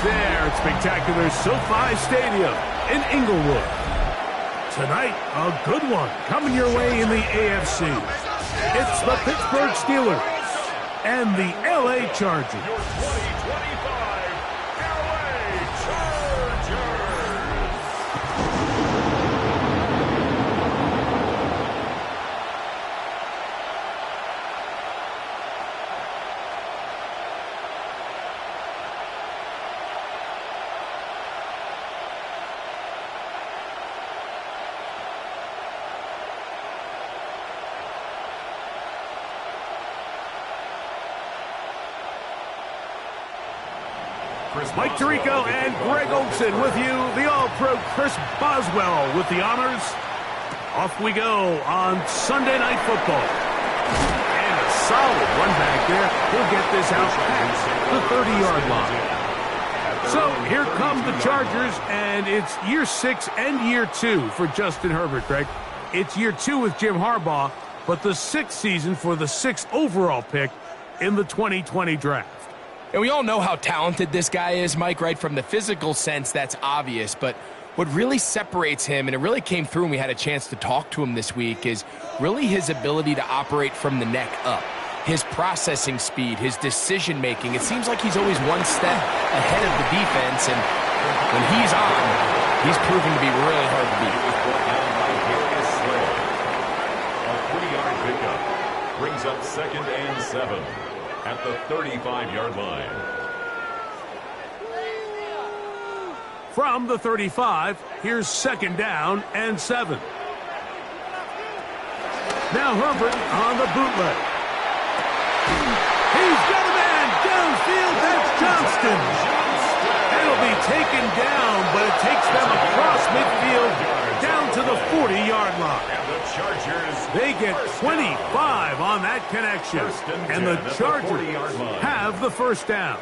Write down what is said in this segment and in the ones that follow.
there at spectacular SoFi Stadium in Inglewood. Tonight, a good one coming your way in the AFC. It's the Pittsburgh Steelers and the LA Chargers. Your 2025 LA Chargers. Mike Tirico and Greg Olson with you. The All-Pro Chris Boswell with the honors. Off we go on Sunday Night Football. And a solid run back there. He'll get this out past the 30-yard line. So here come the Chargers, and it's year 6 and year 2 for Justin Herbert, Greg. It's year 2 with Jim Harbaugh, but the 6th season for the 6th overall pick in the 2020 draft. And we all know how talented this guy is, Mike, right? From the physical sense, that's obvious. But what really separates him, and it really came through when we had a chance to talk to him this week, is really his ability to operate from the neck up. His processing speed, his decision-making. It seems like he's always one step ahead of the defense. And when he's on, he's proven to be really hard to beat. A 3-yard pickup brings up 2nd and 7. At the 35-yard line. From the 35, here's 2nd down and 7. Now Herbert on the bootleg. He's got a man downfield. That's Johnston. That'll be taken down, but it takes them across midfield down to the 40-yard line. Chargers, they get 25 on that connection, and the Chargers have the 1st down.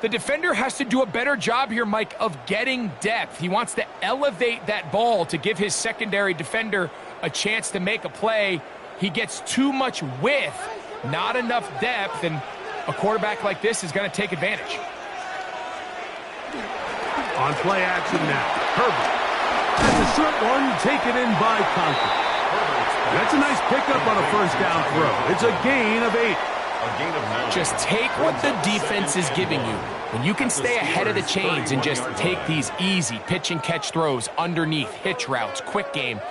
The defender has to do a better job here, Mike, of getting depth. He wants to elevate that ball to give his secondary defender a chance to make a play. He gets too much width, not enough depth, and a quarterback like this is going to take advantage. On play action now, Herbert. That's a short one taken in by Conklin. That's a nice pickup on a 1st down throw. It's a gain of 8. Just take what the defense is giving you. When you can stay ahead of the chains and just take these easy pitch and catch throws underneath, hitch routes, quick game,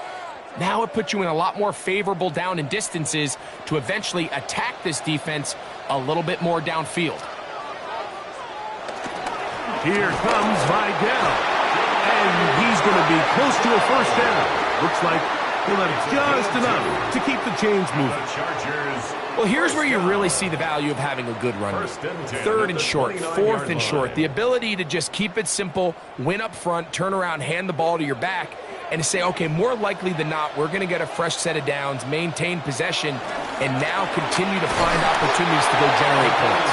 now it puts you in a lot more favorable down and distances to eventually attack this defense a little bit more downfield. Here comes Vidal, and he's going to be close to a 1st down. Looks like he'll have just enough to keep the chains moving. Well, here's where you really see the value of having a good run. 3rd and short, 4th and short. The ability to just keep it simple, win up front, turn around, hand the ball to your back, and to say, okay, more likely than not, we're going to get a fresh set of downs, maintain possession, and now continue to find opportunities to go generate points.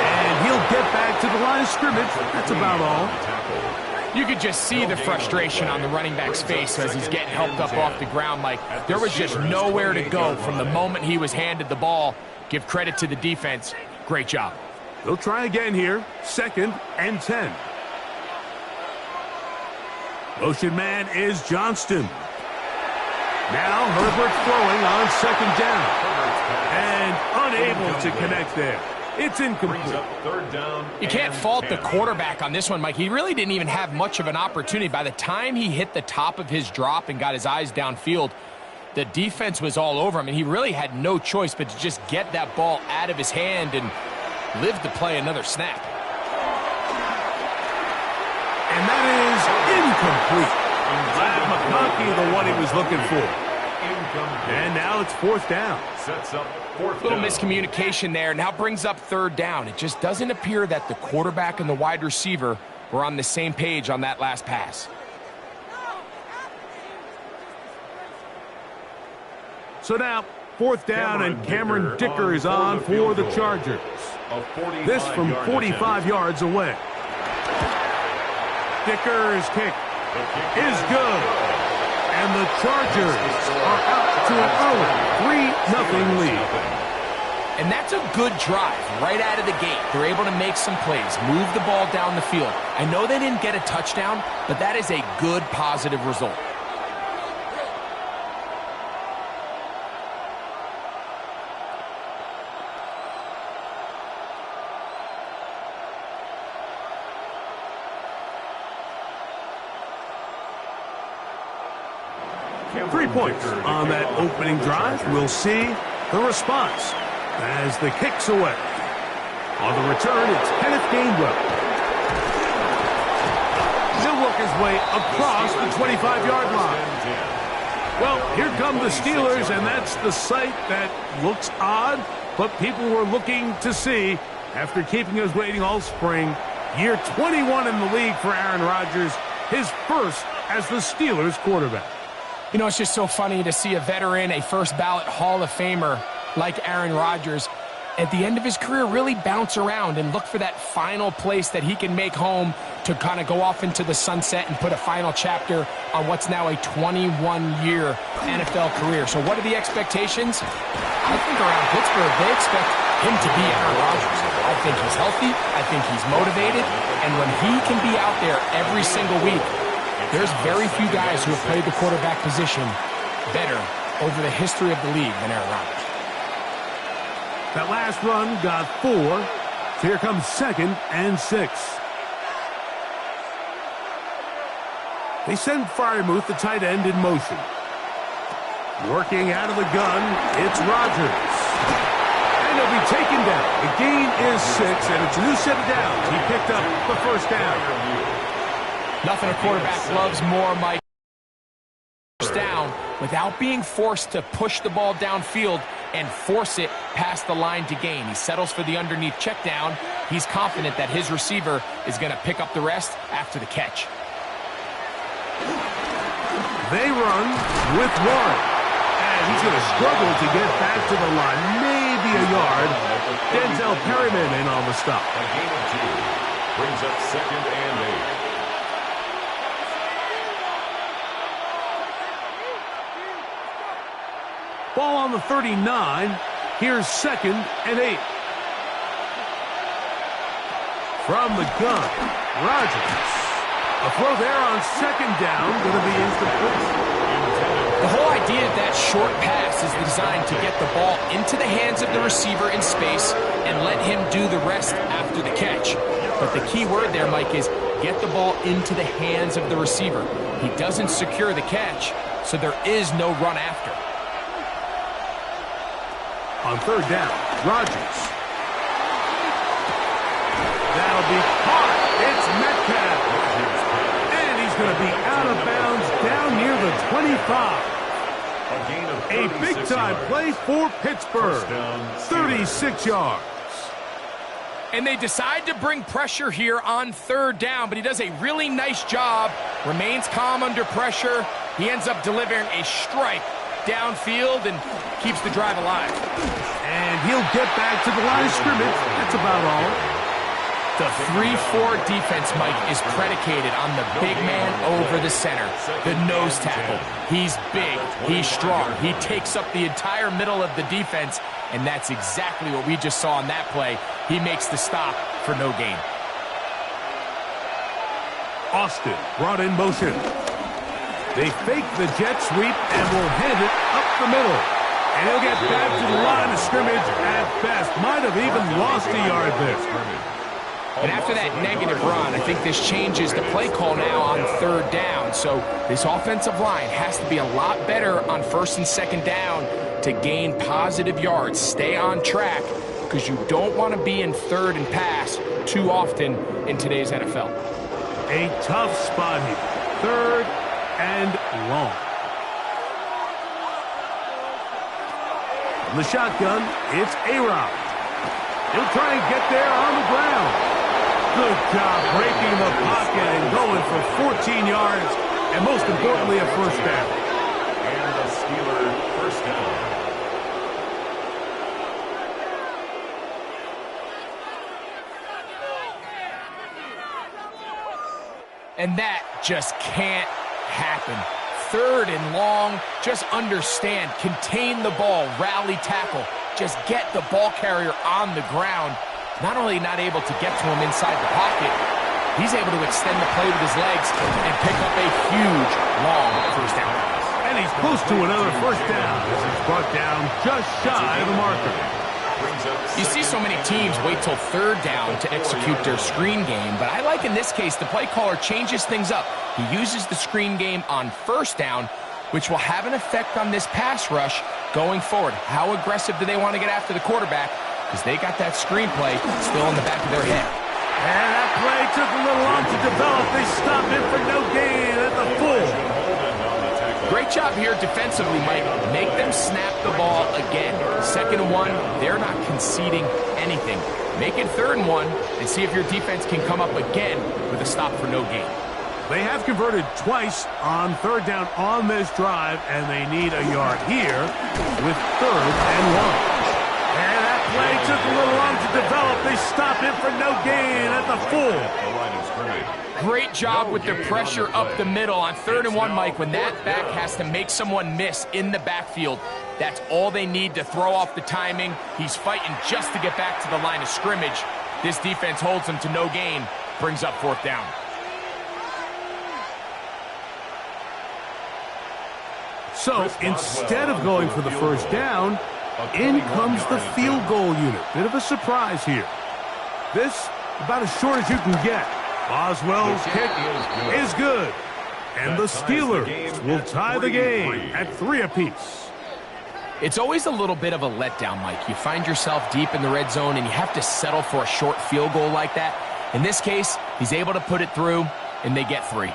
And he'll get back to the line of scrimmage. That's about all. You could just see the frustration on the running back's face as he's getting helped up off the ground. Like, there was just nowhere to go from the moment he was handed the ball. Give credit to the defense. Great job. They'll try again here. 2nd and 10. Motion man is Johnston. Now Herbert throwing on 2nd down. And unable to connect there. It's incomplete. 3rd down. You can't fault the quarterback on this one, Mike. He really didn't even have much of an opportunity. By the time he hit the top of his drop and got his eyes downfield, the defense was all over him, and he really had no choice but to just get that ball out of his hand and live to play another snap. And that is incomplete. Glad McConkey, the one he was looking for. And now it's 4th down. Sets up 4th Little down. miscommunication there. Now brings up 3rd down. It just doesn't appear that the quarterback and the wide receiver were on the same page on that last pass. So now 4th down, and Cameron Dicker is on for the Chargers. This from 45 yards away. Dicker's kick is good. And the Chargers are out to an early 3-0 lead. And that's a good drive right out of the gate. They're able to make some plays, move the ball down the field. I know they didn't get a touchdown, but that is a good, positive result. Three points on that opening drive. We'll see the response as the kick's away. On the return, it's Kenneth Gainwell. He'll work his way across the 25-yard line. Well, here come the Steelers, and that's the sight that looks odd, but people were looking to see after keeping us waiting all spring. Year 21 in the league for Aaron Rodgers, his first as the Steelers quarterback. You know, it's just so funny to see a veteran, a first-ballot Hall of Famer like Aaron Rodgers, at the end of his career really bounce around and look for that final place that he can make home to kind of go off into the sunset and put a final chapter on what's now a 21-year NFL career. So what are the expectations? I think around Pittsburgh, they expect him to be Aaron Rodgers. I think he's healthy. I think he's motivated. And when he can be out there every single week, there's very few guys who have played the quarterback position better over the history of the league than Aaron Rodgers. That last run got 4. So here comes 2nd and 6. They send Freiermuth, the tight end, in motion. Working out of the gun, it's Rodgers. And he'll be taken down. The gain is 6, and it's a new set of downs. He picked up the first down. Nothing a quarterback loves more, Mike, down without being forced to push the ball downfield and force it past the line to gain. He settles for the underneath check down. He's confident that his receiver is going to pick up the rest after the catch. They run with Warren, and he's going to struggle to get back to the line, maybe a yard. Denzel Perryman in on the stop. A gain of 2 brings up 2nd and 8. Ball on the 39. Here's 2nd and 8. From the gun, Rodgers. A throw there on 2nd down, going to be incomplete. The whole idea of that short pass is designed to get the ball into the hands of the receiver in space and let him do the rest after the catch. But the key word there, Mike, is get the ball into the hands of the receiver. He doesn't secure the catch, so there is no run after. On 3rd down, Rodgers. That'll be caught. It's Metcalf. And he's going to be out of bounds down near the 25. A big-time play for Pittsburgh. 36 yards. And they decide to bring pressure here on 3rd down, but he does a really nice job. Remains calm under pressure. He ends up delivering a strike downfield and keeps the drive alive. And he'll get back to the line of scrimmage. That's about all. The 3-4 defense, Mike, is predicated on the big man over the center, the nose tackle. He's big, he's strong, he takes up the entire middle of the defense, and that's exactly what we just saw on that play. He makes the stop for no gain. Austin brought in motion. They fake the jet sweep and will hand it up the middle. And he'll get back to the line of scrimmage at best. Might have even lost a yard there. And after that negative run, I think this changes the play call now on 3rd down. So this offensive line has to be a lot better on 1st and 2nd down to gain positive yards. Stay on track because you don't want to be in 3rd and pass too often in today's NFL. A tough spot here. 3rd and long. From the shotgun, it's A-Rod. He'll try and get there on the ground. Good job breaking the pocket and going for 14 yards, and most importantly, a first down. And the Steelers first down. And that just can't happen. 3rd and long, just understand, contain the ball, rally tackle. just get the ball carrier on the ground. Not only not able to get to him inside the pocket, he's able to extend the play with his legs and pick up a huge, long first down. And he's close to another first down as he's brought down just shy of the marker. You see so many teams wait till third down to execute their screen game, but I like in this case the play caller changes things up. He uses the screen game on first down, which will have an effect on this pass rush going forward. How aggressive do they want to get after the quarterback? Because they got that screenplay still in the back of their head. And that play took a little long to develop. They stopped it for no gain at the full. Great job here defensively, Mike. Make them snap the ball again. 2nd and 1, they're not conceding anything. Make it 3rd and 1 and see if your defense can come up again with a stop for no gain. They have converted twice on 3rd down on this drive, and they need a yard here with 3rd and 1. And that play took a little long to develop. They stopped it for no gain at the full. Great job with the pressure up the middle on 3rd and 1, Mike. When that back has to make someone miss in the backfield, that's all they need to throw off the timing. He's fighting just to get back to the line of scrimmage. This defense holds him to no gain, brings up 4th down. So instead of going for the first down, in comes the field goal unit. Bit of a surprise here. This about as short as you can get. Boswell's kick is good. And the Steelers will tie the game at 3 apiece. It's always a little bit of a letdown, Mike. You find yourself deep in the red zone and you have to settle for a short field goal like that. In this case, he's able to put it through and they get 3.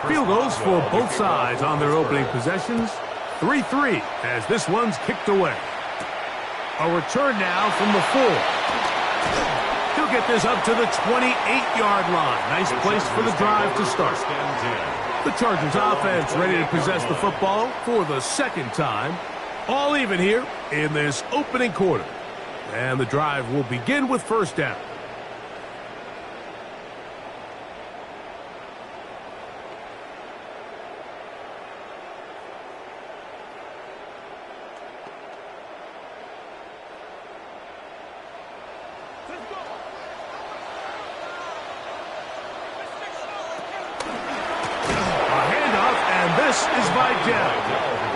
Field goals for both sides on their opening possessions. 3-3 as this one's kicked away. A return now from the 4. He'll get this up to the 28-yard line. Nice place for the drive to start. The Chargers offense ready to possess the football for the 2nd time. All even here in this opening quarter. And the drive will begin with first down. This is Vidal.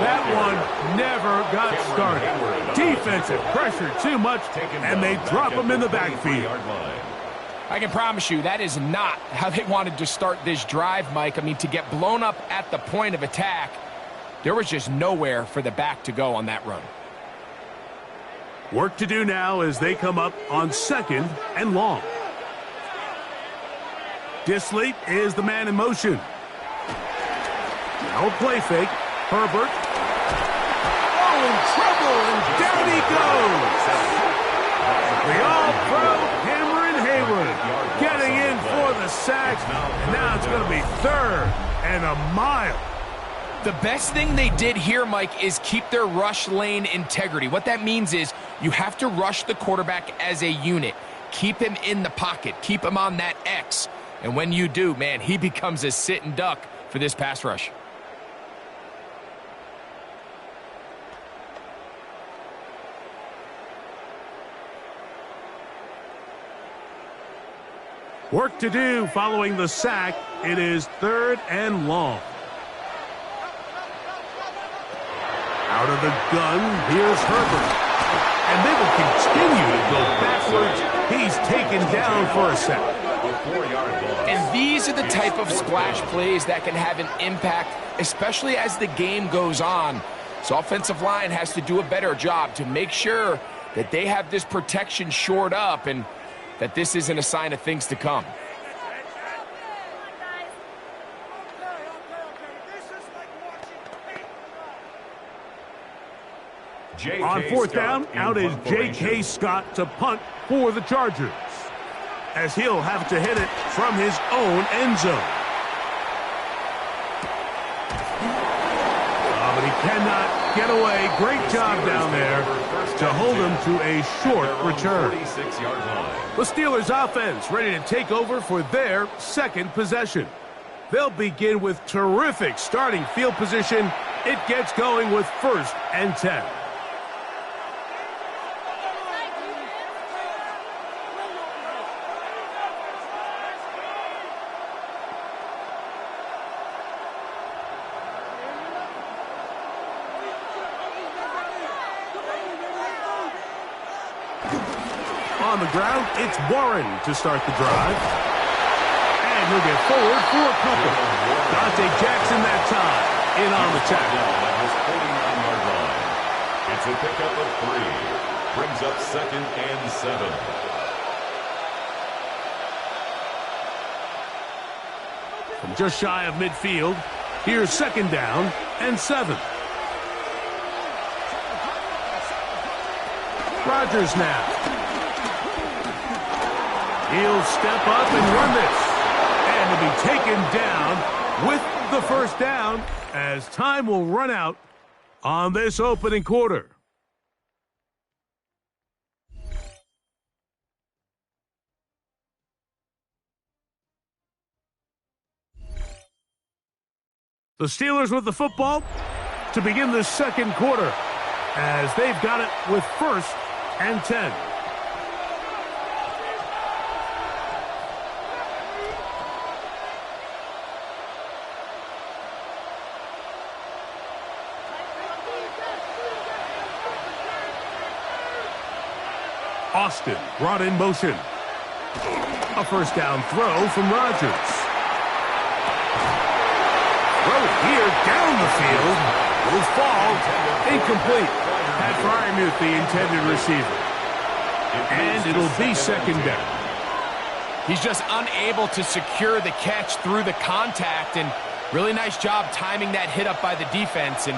That one never got started. Defensive pressure too much, and they drop him in the backfield. I can promise you that is not how they wanted to start this drive, Mike. I mean, to get blown up at the point of attack, there was just nowhere for the back to go on that run. Work to do now as they come up on 2nd and long. Disley is the man in motion. Now a play fake. Herbert. Oh, in trouble, and down he goes. The all-pro Cameron Hayward getting in for the sack. And now it's going to be 3rd and a mile. The best thing they did here, Mike, is keep their rush lane integrity. What that means is you have to rush the quarterback as a unit. Keep him in the pocket. Keep him on that X. And when you do, man, he becomes a sit and duck for this pass rush. Work to do following the sack. It is 3rd and long. Out of the gun, here's Herbert. And they will continue to go backwards. He's taken down for a sack. And these are the type of splash plays that can have an impact, especially as the game goes on. So offensive line has to do a better job to make sure that they have this protection shored up and that this isn't a sign of things to come. On 4th down, out is J.K. Scott to punt for the Chargers, as he'll have to hit it from his own end zone. But he cannot get away. Great job down there to hold them to a short return. The Steelers offense ready to take over for their second possession. They'll begin with terrific starting field position. It gets going with 1st and 10. On the ground, it's Warren to start the drive. And he'll get forward for a couple. Dante Jackson that time in on the tackle. It's a pickup of 3. Brings up 2nd and 7. From just shy of midfield, here's 2nd down and 7. Rodgers now. He'll step up and run this. And he'll be taken down with the 1st down as time will run out on this opening quarter. The Steelers with the football to begin the 2nd quarter as they've got it with 1st and 10. Austin brought in motion. A 1st down throw from Rodgers. Throw here down the field. Will fall. Incomplete. Pat Fryermuth, the intended receiver. And it'll be 2nd down. He's just unable to secure the catch through the contact, and really nice job timing that hit up by the defense. And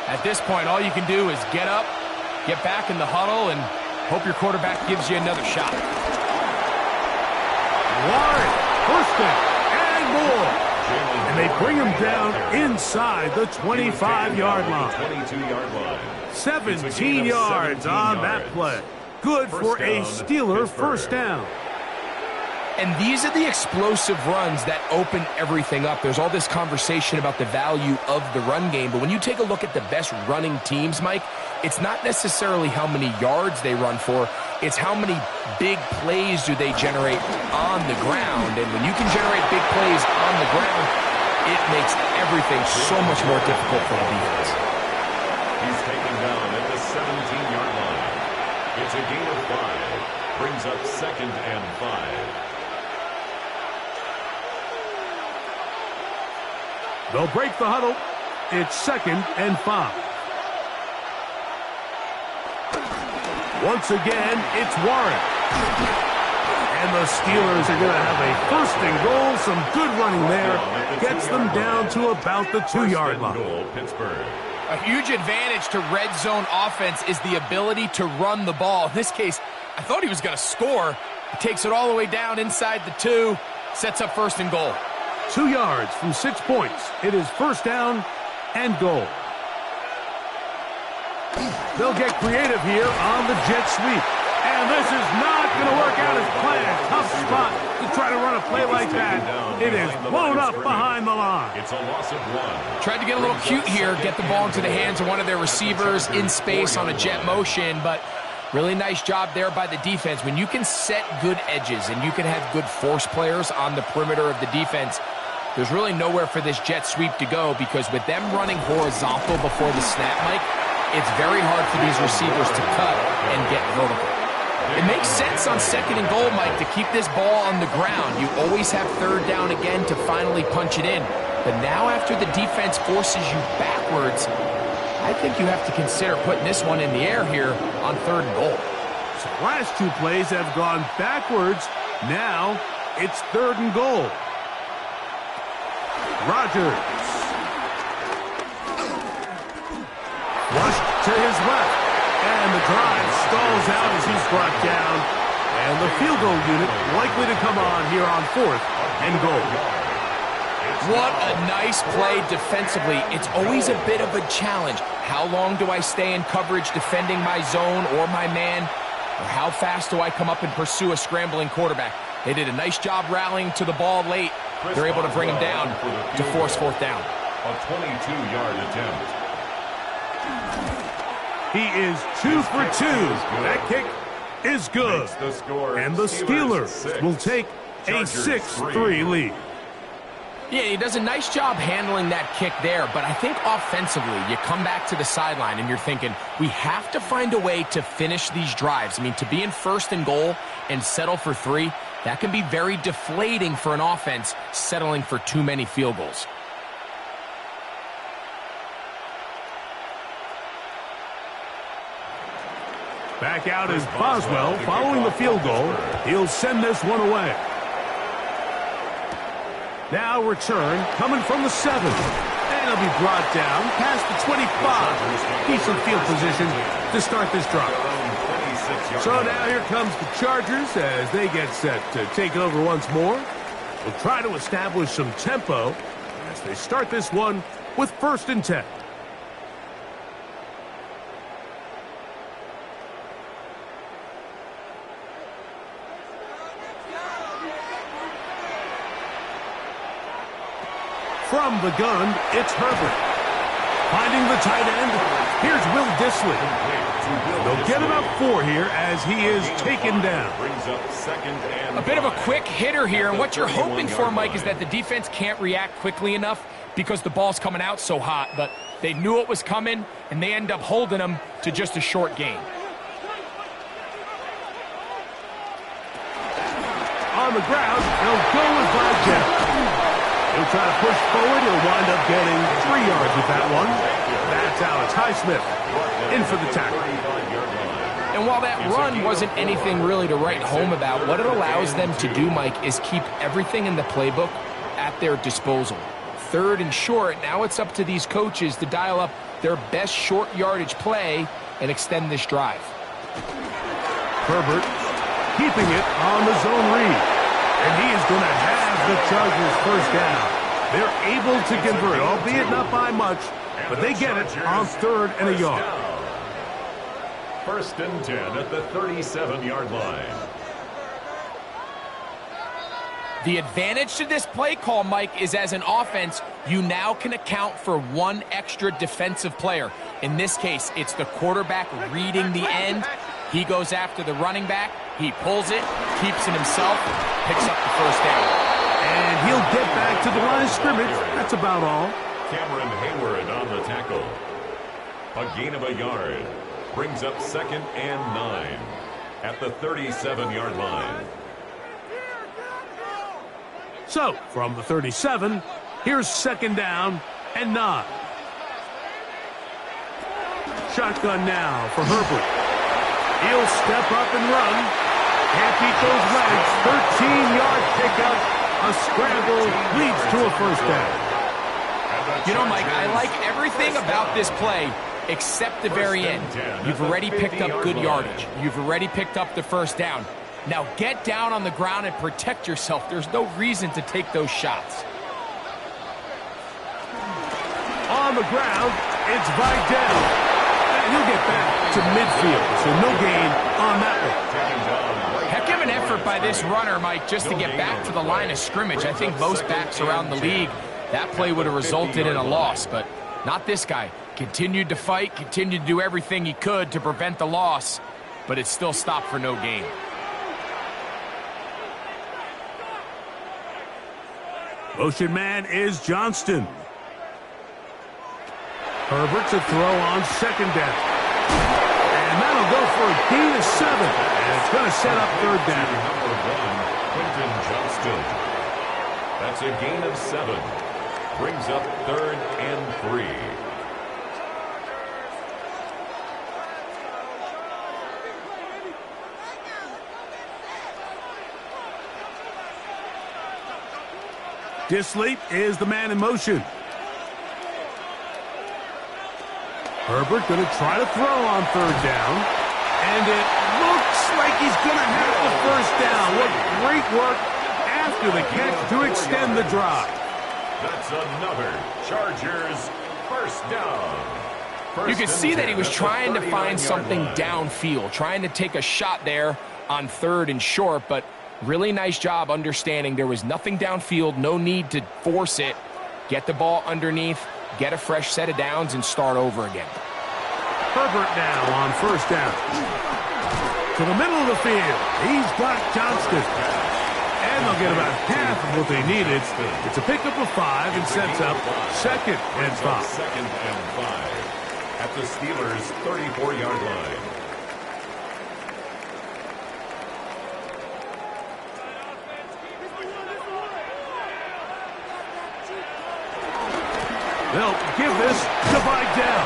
at this point, all you can do is get up, get back in the huddle, and hope your quarterback gives you another shot. Warren, 1st down and more. And they bring him down inside the 25-yard line. 22-yard line. 17 yards on that play. Good for a Steeler 1st down. And these are the explosive runs that open everything up. There's all this conversation about the value of the run game, but when you take a look at the best running teams, Mike, it's not necessarily how many yards they run for, it's how many big plays do they generate on the ground. And when you can generate big plays on the ground, it makes everything so much more difficult for the defense. He's taken down at the 17-yard line. It's a gain of 5. Brings up 2nd and 5. They'll break the huddle. It's 2nd and 5. Once again, it's Warren. And the Steelers are going to have a 1st and goal. Some good running there. Gets them down to about the 2-yard line. A huge advantage to red zone offense is the ability to run the ball. In this case, I thought he was going to score. He takes it all the way down inside the 2, sets up 1st and goal. 2 yards from 6 points. It is 1st down and goal. They'll get creative here on the jet sweep. And this is not going to work out as planned. Tough spot to try to run a play like that. It is blown up behind the line. It's a loss of 1. Tried to get a little cute here, get the ball into the hands of one of their receivers in space on a jet motion, but really nice job there by the defense. When you can set good edges and you can have good force players on the perimeter of the defense, there's really nowhere for this jet sweep to go, because with them running horizontal before the snap, Mike, it's very hard for these receivers to cut and get vertical. It makes sense on 2nd and goal, Mike, to keep this ball on the ground. You always have 3rd down again to finally punch it in. But now after the defense forces you backwards, I think you have to consider putting this one in the air here on 3rd and goal. So last 2 plays have gone backwards. Now it's 3rd and goal. Rodgers. Rushed to his left. And the drive stalls out as he's brought down. And the field goal unit likely to come on here on 4th and goal. What a nice play defensively. It's always a bit of a challenge. How long do I stay in coverage defending my zone or my man? Or how fast do I come up and pursue a scrambling quarterback? They did a nice job rallying to the ball late. They're able to bring him down to force fourth down. A 22-yard attempt. He is 2 for 2. That kick is good. And the Steelers will take a 6-3 lead. Yeah, he does a nice job handling that kick there, but I think offensively, you come back to the sideline and you're thinking, we have to find a way to finish these drives. I mean, to be in first and goal and settle for 3, that can be very deflating for an offense settling for too many field goals. Back out is Boswell following the field goal. He'll send this one away. Now return coming from the 7. And he'll be brought down past the 25. Decent field position to start this drive. So now here comes the Chargers as they get set to take over once more. We'll try to establish some tempo as they start this one with 1st and 10. From the gun, it's Herbert. Finding the tight end, here's Will Dissly. They'll get about 4 here as he is taken down. A bit of a quick hitter here, and what you're hoping for, Mike, is that the defense can't react quickly enough because the ball's coming out so hot, but they knew it was coming, and they end up holding them to just a short gain. On the ground, they'll go with Vidal. He'll try to push forward. He'll wind up getting 3 yards with that one. That's Alex Highsmith in for the tackle. And while that run wasn't anything really to write home about, what it allows them to do, Mike, is keep everything in the playbook at their disposal. 3rd and short, now it's up to these coaches to dial up their best short yardage play and extend this drive. Herbert keeping it on the zone read. And he is going to have the Chargers first down. They're able to convert, albeit not by much, but they get it on 3rd and a yard. 1st and 10 at the 37-yard line. The advantage to this play call, Mike, is as an offense, you now can account for 1 extra defensive player. In this case, it's the quarterback reading the end. He goes after the running back. He pulls it, keeps it himself, picks up the first down. And he'll get back to the line of scrimmage. That's about all. Cameron Hayward on the tackle. A gain of a yard. Brings up 2nd and 9 at the 37-yard line. So, from the 37, here's 2nd down and 9. Shotgun now for Herbert. He'll step up and run. Can't beat those legs. 13-yard pickup. A scramble leads to a first down. You know, Mike, I like everything about this play except the very end. You've already picked up good yardage. You've already picked up the first down. Now get down on the ground and protect yourself. There's no reason to take those shots. On the ground, it's Vidal. And he'll get back to midfield, so no gain on that one. Heck of an effort by this runner, Mike, just to get back to the line of scrimmage. I think most backs around the league, that play would have resulted in a loss, but not this guy. Continued to fight, continued to do everything he could to prevent the loss, but it still stopped for no gain. Motion man is Johnston. Herbert to throw on 2nd down. And that'll go for a gain of 7. And it's going to set up 3rd down. Number 1, Quentin Johnston. That's a gain of 7. Brings up 3rd and 3. Dissly is the man in motion. Herbert going to try to throw on 3rd down. And it looks like he's going to have the first down. What great work after the catch to extend the drive. That's another Chargers first down. You can see that he was trying to find something downfield, trying to take a shot there on 3rd and short, but really nice job understanding there was nothing downfield, no need to force it. Get the ball underneath, get a fresh set of downs, and start over again. Herbert now on first down. To the middle of the field. He's got Johnston. And they'll get about half of what they needed. It's a pickup of 5 and sets up 2nd and 5. 2nd and 5 at the Steelers' 34-yard line. They'll give this to Vidal.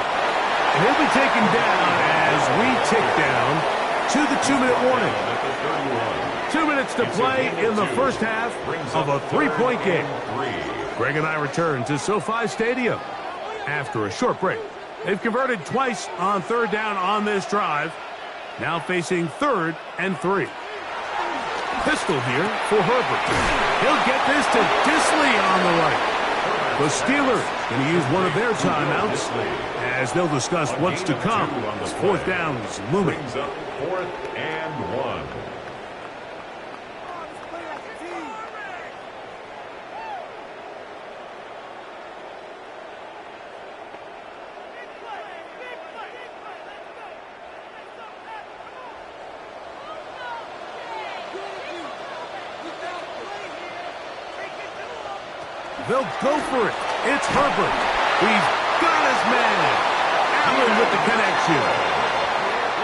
And he'll be taken down as we tick down to the 2-minute warning. 2 minutes to play in the first half of a 3-point game. Greg and I return to SoFi Stadium after a short break. They've converted twice on 3rd down on this drive. Now facing 3rd and 3. Pistol here for Herbert. He'll get this to Disley on the right. The Steelers going to use one of their timeouts as they'll discuss what's to come. 4th down is looming. 4th and 1. They'll go for it. It's Herbert. He's got his man. Allen with the connection.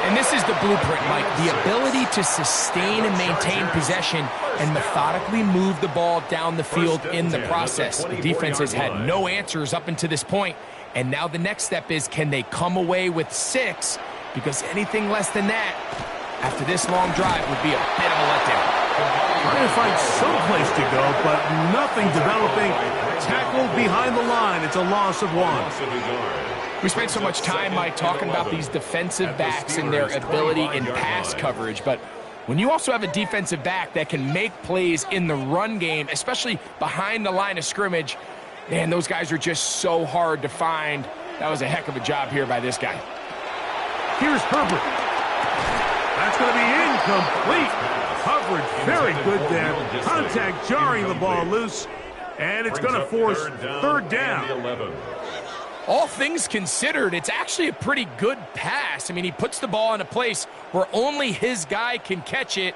And this is the blueprint, Mike. The ability to sustain and maintain possession and methodically move the ball down the field in the process. The defense has had no answers up until this point. And now the next step is, can they come away with 6? Because anything less than that, after this long drive, would be a bit of a letdown. Trying to find some place to go, but nothing developing. Tackled behind the line. It's a loss of 1. We spent so much time, Mike, talking about these defensive backs and their ability in pass coverage. But when you also have a defensive back that can make plays in the run game, especially behind the line of scrimmage, man, those guys are just so hard to find. That was a heck of a job here by this guy. Here's Herbert. That's going to be incomplete. Coverage very good there. Contact jarring the ball loose. And it's going to force 3rd down. All things considered, it's actually a pretty good pass. I mean, he puts the ball in a place where only his guy can catch it.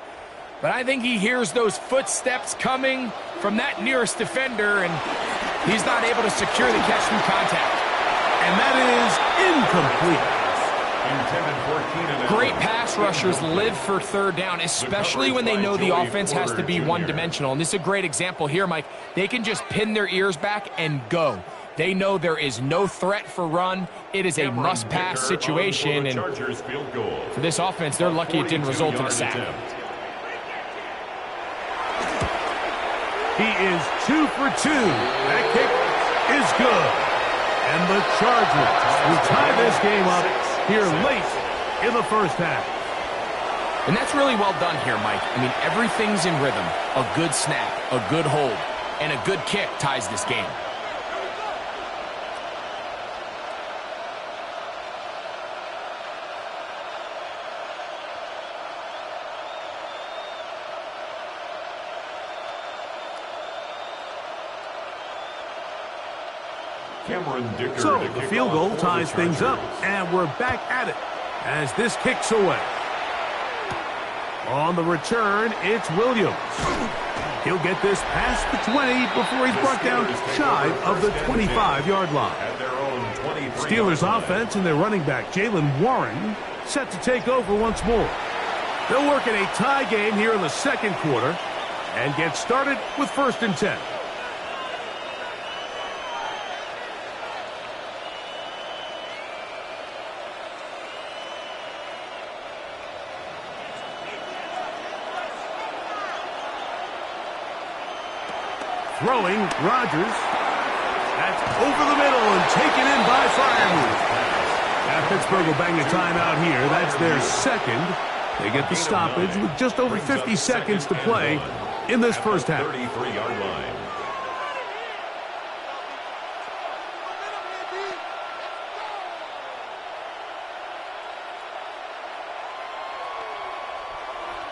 But I think he hears those footsteps coming from that nearest defender, and he's not able to secure the catch through contact. And that is incomplete. Great pass rushers live for 3rd down, especially when they know the offense has to be one-dimensional. And this is a great example here, Mike. They can just pin their ears back and go. They know there is no threat for run. It is a must-pass situation. And for this offense, they're lucky it didn't result in a sack. He is 2 for 2. That kick is good. And the Chargers will tie this game up here late in the first half. And that's really well done here, Mike. I mean, everything's in rhythm. A good snap, a good hold, and a good kick ties this game. So the field goal ties things up, and we're back at it as this kicks away. On the return, it's Williams. He'll get this past the 20 before he's brought down shy of the 25-yard line. Steelers offense and their running back, Jaylen Warren, set to take over once more. They'll work in a tie game here in the second quarter and get started with 1st and 10. Throwing, Rodgers. That's over the middle and taken in by Freiermuth. Now Pittsburgh will bang a timeout here. That's their 2nd. They get the stoppage with just over 50 seconds to play in this first half.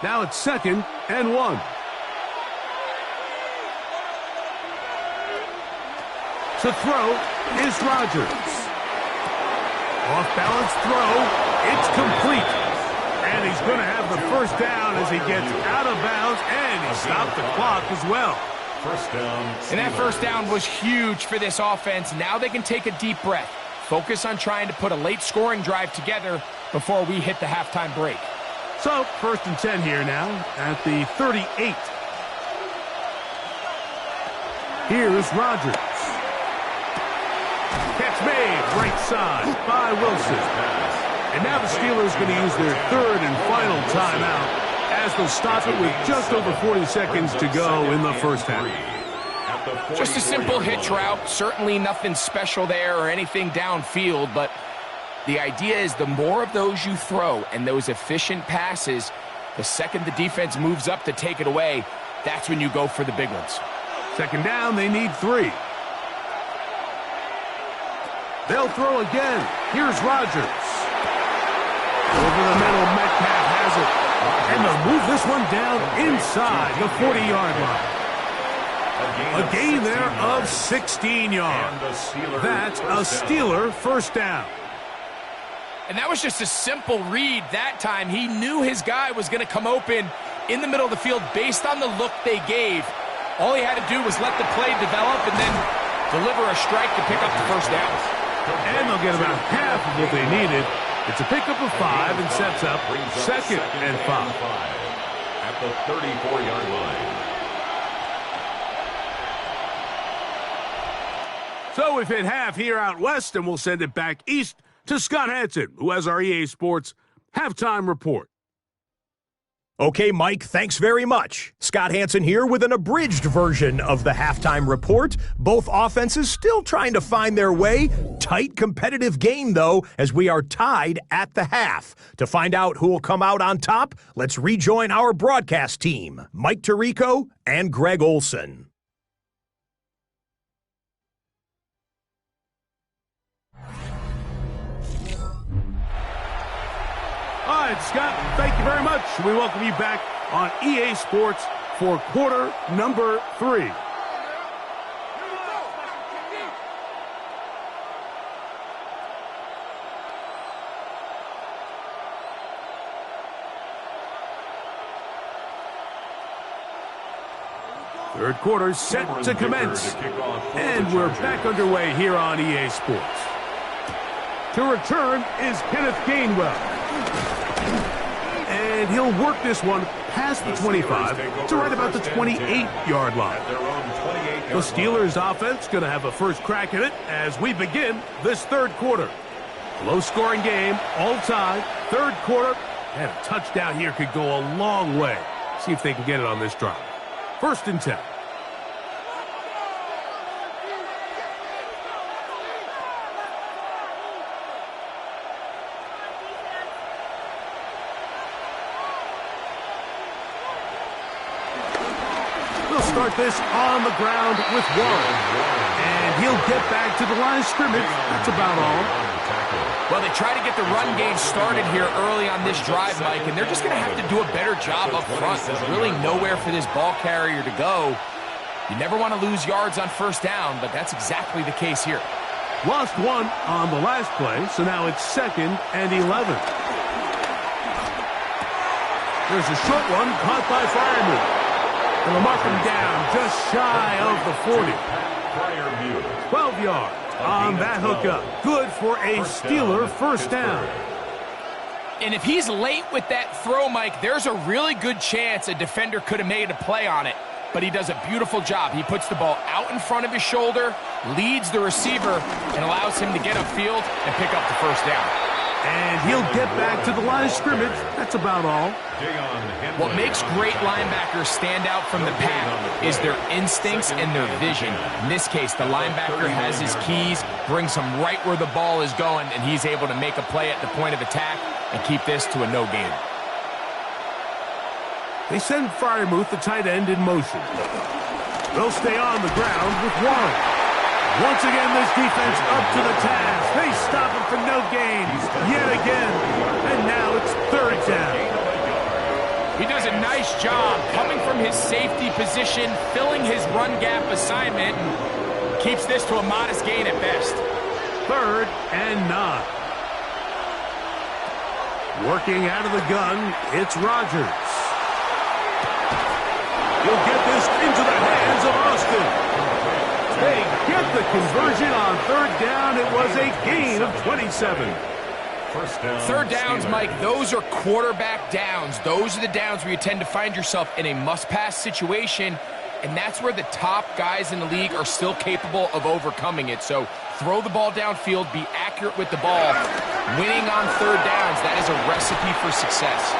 Now it's 2nd and 1. To throw is Rodgers. Off-balance throw. It's complete. And he's going to have the first down as he gets out of bounds, and he stopped the clock as well. First down. And that first down was huge for this offense. Now they can take a deep breath. Focus on trying to put a late scoring drive together before we hit the halftime break. So, 1st and 10 here now at the 38. Here's Rodgers. Catch made, right side by Wilson. And now the Steelers going to use their 3rd and final timeout as they'll stop it with just over 40 seconds to go in the first half. Just a simple hitch route. Certainly nothing special there or anything downfield, but the idea is the more of those you throw and those efficient passes, the second the defense moves up to take it away, that's when you go for the big ones. 2nd down, they need 3. They'll throw again. Here's Rodgers. Over the middle, Metcalf has it. And they'll move this one down inside the 40-yard line. A gain there of 16 yards. That's a Steeler first down. And that was just a simple read that time. He knew his guy was going to come open in the middle of the field based on the look they gave. All he had to do was let the play develop and then deliver a strike to pick up the first down. And they'll get about half of what they needed. It's a pickup of 5 and sets up 2nd and 5. At the 34-yard line. So we've hit half here out west, and we'll send it back east to Scott Hansen, who has our EA Sports halftime report. Okay, Mike, thanks very much. Scott Hansen here with an abridged version of the halftime report. Both offenses still trying to find their way. Tight competitive game, though, as we are tied at the half. To find out who will come out on top, let's rejoin our broadcast team, Mike Tirico and Greg Olson. All right, Scott, thank you very much. We welcome you back on EA Sports for quarter number 3. Third quarter set to commence. And we're back underway here on EA Sports. To return is Kenneth Gainwell. And he'll work this one past the 25 to right about the 28-yard line. The Steelers' offense going to have a first crack at it as we begin this third quarter. Low-scoring game, all tied, third quarter, and a touchdown here could go a long way. See if they can get it on this drive. 1st and 10. Start this on the ground with Warren. And he'll get back to the line of scrimmage. That's about all. Well, they try to get the run game started here early on this drive, Mike, and they're just going to have to do a better job up front. There's really nowhere for this ball carrier to go. You never want to lose yards on first down, but that's exactly the case here. Lost one on the last play, so now it's 2nd and 11. There's a short one caught by Fireman. And they'll mark him down just shy of the 40. 12 yards on that hookup. Good for a Steeler first down. And if he's late with that throw, Mike, there's a really good chance a defender could have made a play on it. But he does a beautiful job. He puts the ball out in front of his shoulder, leads the receiver, and allows him to get upfield and pick up the first down. And he'll get back to the line of scrimmage. That's about all. What makes great linebackers stand out from the pack is their instincts and their vision. In this case, the linebacker has his keys, brings him right where the ball is going, and he's able to make a play at the point of attack and keep this to a no gain. They send Freiermuth, the tight end, in motion. They'll stay on the ground with Warren. Once again, this defense up to the task. They stop him for no gain yet again. And now it's 3rd down. He does a nice job coming from his safety position, filling his run gap assignment, and keeps this to a modest gain at best. 3rd and 9. Working out of the gun, it's Rodgers. He'll get this into the hands of Austin. They get the conversion on 3rd down. It was a gain of 27. 3rd downs, Mike, those are quarterback downs. Those are the downs where you tend to find yourself in a must-pass situation, and that's where the top guys in the league are still capable of overcoming it. So throw the ball downfield, be accurate with the ball. Winning on 3rd downs, that is a recipe for success.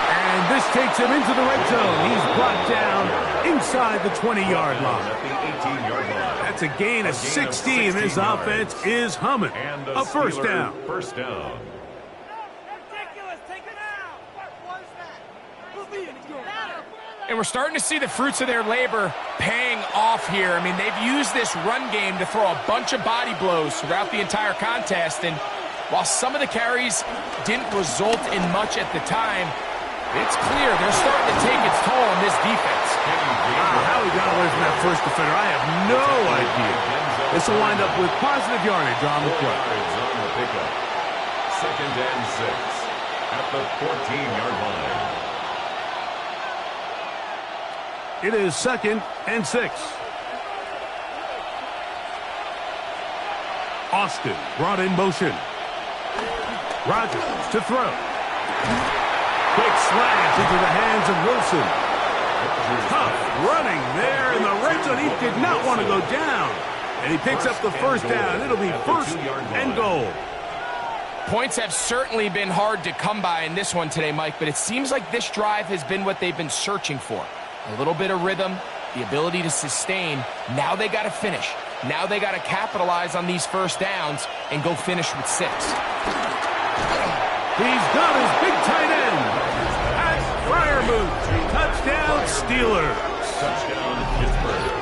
And this takes him into the red zone. He's brought down inside the 20-yard line. At the 18-yard line. That's a gain of 16. This offense is humming. And A first down. First down. And we're starting to see the fruits of their labor paying off here. I mean, they've used this run game to throw a bunch of body blows throughout the entire contest. And while some of the carries didn't result in much at the time, it's clear they're starting to take its toll on this defense. How he got away from that first defender, I have no idea. This will wind up with positive yardage on the play. On the pickup. 2nd and 6 at the 14-yard line. It is 2nd and 6. Austin brought in motion. Rodgers to throw. Quick slant into the hands of Wilson. Tough running there in the red zone. He did not want to go down. And he picks up the first down. It'll be 1st and goal. Points have certainly been hard to come by in this one today, Mike, but it seems like this drive has been what they've been searching for. A little bit of rhythm, the ability to sustain. Now they got to finish. Now they got to capitalize on these first downs and go finish with 6. He's got his big tight end. That's Freiermuth. Touchdown, Steelers. Touchdown, Pittsburgh.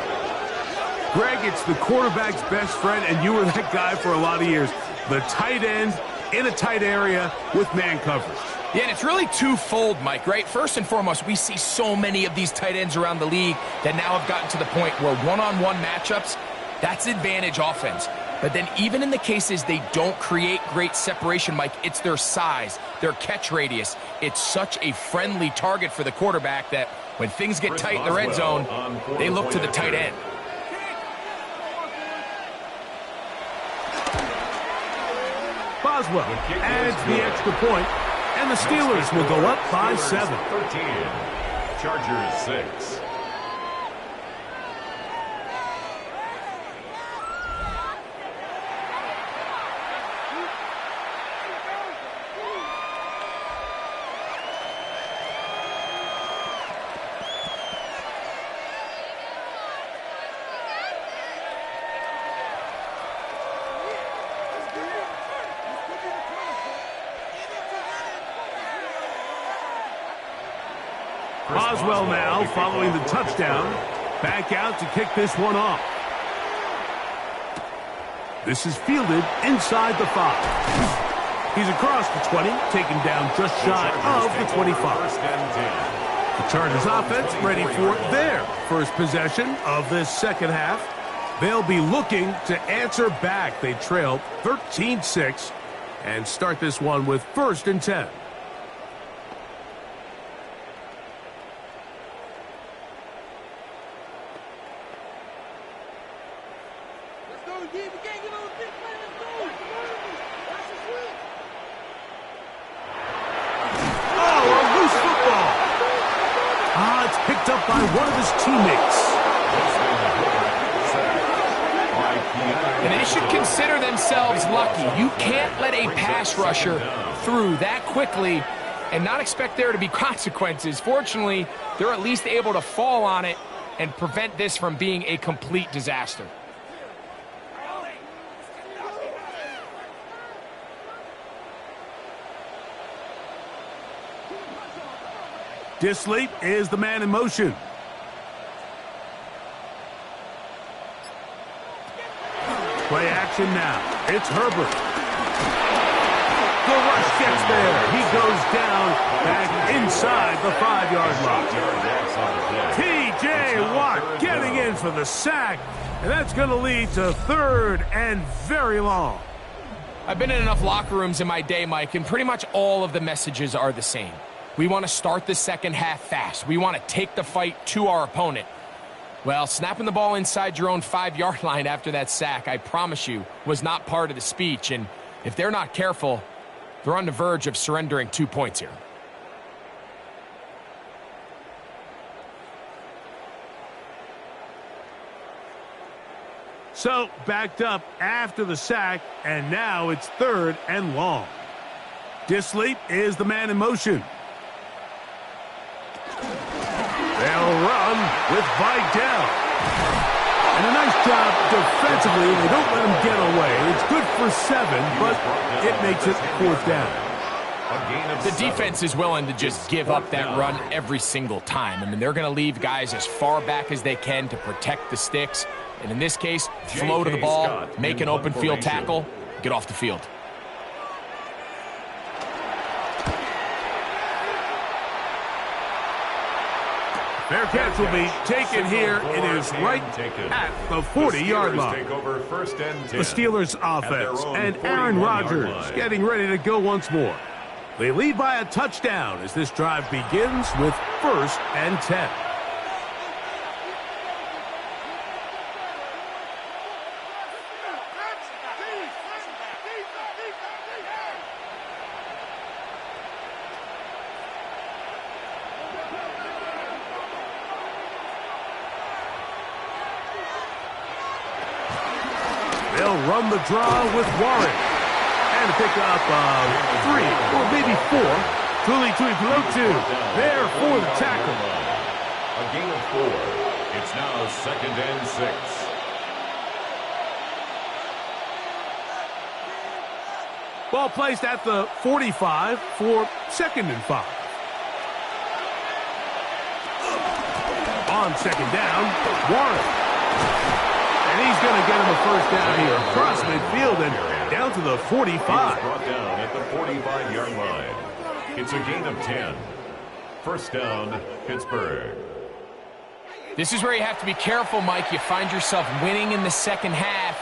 Greg, it's the quarterback's best friend, and you were that guy for a lot of years. The tight end in a tight area with man coverage. Yeah, and it's really twofold, Mike, right? First and foremost, we see so many of these tight ends around the league that now have gotten to the point where one-on-one matchups, that's advantage offense. But then even in the cases they don't create great separation, Mike, it's their size, their catch radius. It's such a friendly target for the quarterback that when things get tight in the red zone, they look to the tight end. Boswell adds the extra point, and the Steelers will go up by 7. 13. Chargers 6. Boswell now following the touchdown. Back out to kick this one off. This is fielded inside the 5. He's across the 20, taken down just shy of the 25. The Chargers offense ready for their first possession of this second half. They'll be looking to answer back. They trailed 13-6 and start this one with 1st and 10. Picked up by one of his teammates. And they should consider themselves lucky. You can't let a pass rusher through that quickly and not expect there to be consequences. Fortunately, they're at least able to fall on it and prevent this from being a complete disaster. Disley is the man in motion. Play action now. It's Herbert. The rush gets there. He goes down back inside the 5-yard line. T.J. Watt getting in for the sack. And that's going to lead to 3rd and very long. I've been in enough locker rooms in my day, Mike, and pretty much all of the messages are the same. We want to start the second half fast. We want to take the fight to our opponent. Well, snapping the ball inside your own 5-yard line after that sack, I promise you, was not part of the speech. And if they're not careful, they're on the verge of surrendering 2 points here. So, backed up after the sack, and now it's 3rd and long. Disley is the man in motion. They'll run with Vidal. And a nice job defensively. They don't let him get away. It's good for 7, but it makes it 4th down. The defense is willing to just give up that run every single time. I mean, they're going to leave guys as far back as they can to protect the sticks. And in this case, flow to the ball, make an open field tackle, get off the field. Fair catch will be taken here. It is right at the 40-yard line. The Steelers offense and Aaron Rodgers getting ready to go once more. They lead by a touchdown as this drive begins with 1st and 10. They'll run the draw with Warren. And pick up 3 or maybe 4. Tuli Tuipulotu there for the tackle. A gain of 4. It's now 2nd and 6. Ball placed at the 45 for 2nd and 5. On 2nd down, Warren. And he's going to get him a 1st down here across midfield and down to the 45. He's brought down at the 45-yard line. It's a gain of 10. 1st down, Pittsburgh. This is where you have to be careful, Mike. You find yourself winning in the second half.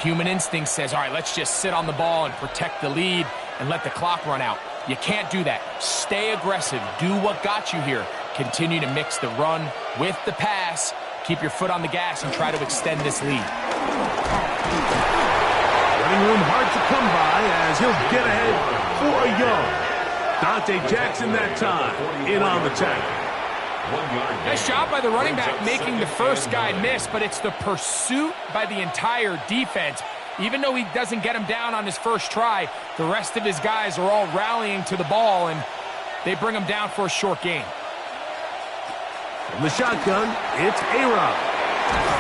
Human instinct says, all right, let's just sit on the ball and protect the lead and let the clock run out. You can't do that. Stay aggressive. Do what got you here. Continue to mix the run with the pass. Keep your foot on the gas and try to extend this lead. Running room hard to come by as he'll get ahead for a yard. Dante Jackson that time in on the tackle. Nice job by the running back making the first guy miss, but it's the pursuit by the entire defense. Even though he doesn't get him down on his first try, the rest of his guys are all rallying to the ball, and they bring him down for a short gain. From the shotgun, it's A-Rob.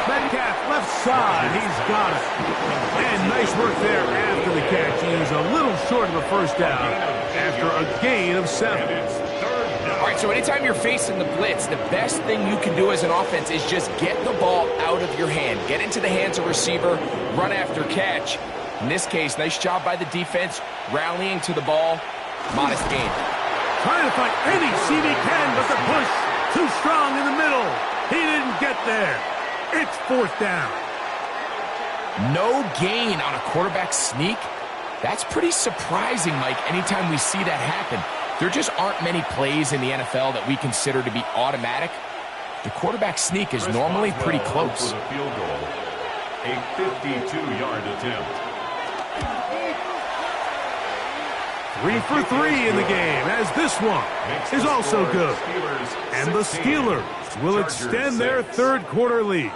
Metcalf left side, he's got it. And nice work there after the catch. He's a little short of a 1st down after a gain of 7. All right, so anytime you're facing the blitz, the best thing you can do as an offense is just get the ball out of your hand. Get into the hands of receiver, run after catch. In this case, nice job by the defense, rallying to the ball. Modest gain. Trying to find any seam he can, but the push too strong in the middle. He didn't get there. It's 4th down. No gain on a quarterback sneak. That's pretty surprising, Mike, anytime we see that happen. There just aren't many plays in the NFL that we consider to be automatic. The quarterback sneak is normally pretty close. For the field goal, a 52-yard attempt. 3 for 3 in the game, as this one is also good. And the Steelers will extend their 3rd quarter lead.